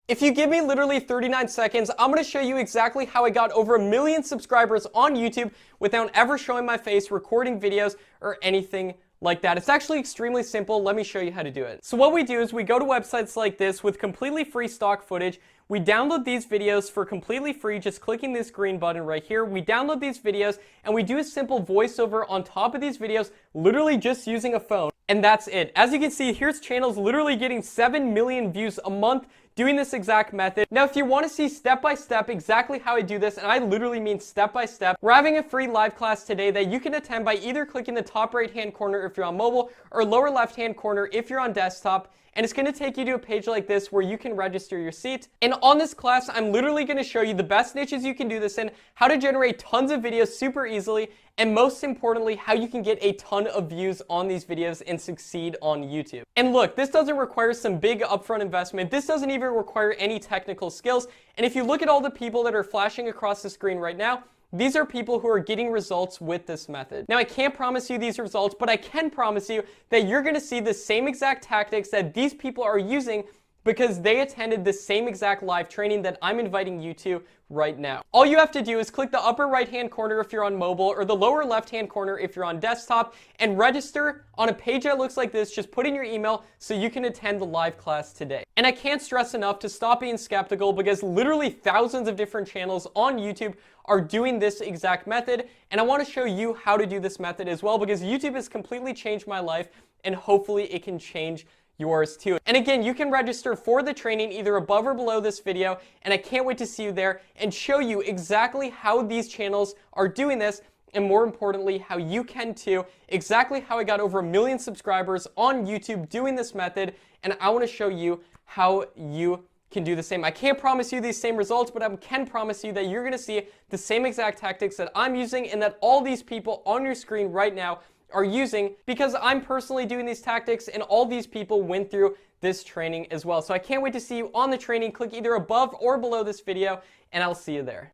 If you give me literally 39 seconds, I'm going to show you exactly how I got over 1 million subscribers on YouTube without ever showing my face, recording videos, or anything like that. It's actually extremely simple. Let me show you how to do it. So what we do is we go to websites like this with completely free stock footage. We download these videos for completely free, just clicking this green button right here. We download these videos and we do a simple voiceover on top of these videos, literally just using a phone. And that's it. As you can see, here's channels literally getting 7 million views a month doing this exact method. Now, if you want to see step-by-step exactly how I do this, and I literally mean step-by-step, we're having a free live class today that you can attend by either clicking the top right-hand corner if you're on mobile, or lower left-hand corner if you're on desktop. And it's going to take you to a page like this where you can register your seat. And on this class, I'm literally going to show you the best niches you can do this in, how to generate tons of videos super easily, and most importantly, how you can get a ton of views on these videos and succeed on YouTube. And look, this doesn't require some big upfront investment. This doesn't even require any technical skills. And if you look at all the people that are flashing across the screen right now, these are people who are getting results with this method. Now, I can't promise you these results, but I can promise you that you're going to see the same exact tactics that these people are using because they attended the same exact live training that I'm inviting you to right now. All you have to do is click the upper right-hand corner if you're on mobile or the lower left-hand corner if you're on desktop and register on a page that looks like this. Just put in your email so you can attend the live class today. And I can't stress enough to stop being skeptical because literally thousands of different channels on YouTube are doing this exact method, and I want to show you how to do this method as well because YouTube has completely changed my life and hopefully it can change yours too. And again, you can register for the training either above or below this video, and I can't wait to see you there and show you exactly how these channels are doing this, and more importantly, how you can too, exactly how I got over 1 million subscribers on YouTube doing this method, and I want to show you how you can do the same. I can't promise you these same results, but I can promise you that you're going to see the same exact tactics that I'm using and that all these people on your screen right now are using because I'm personally doing these tactics and all these people went through this training as well. So I can't wait to see you on the training. Click either above or below this video and I'll see you there.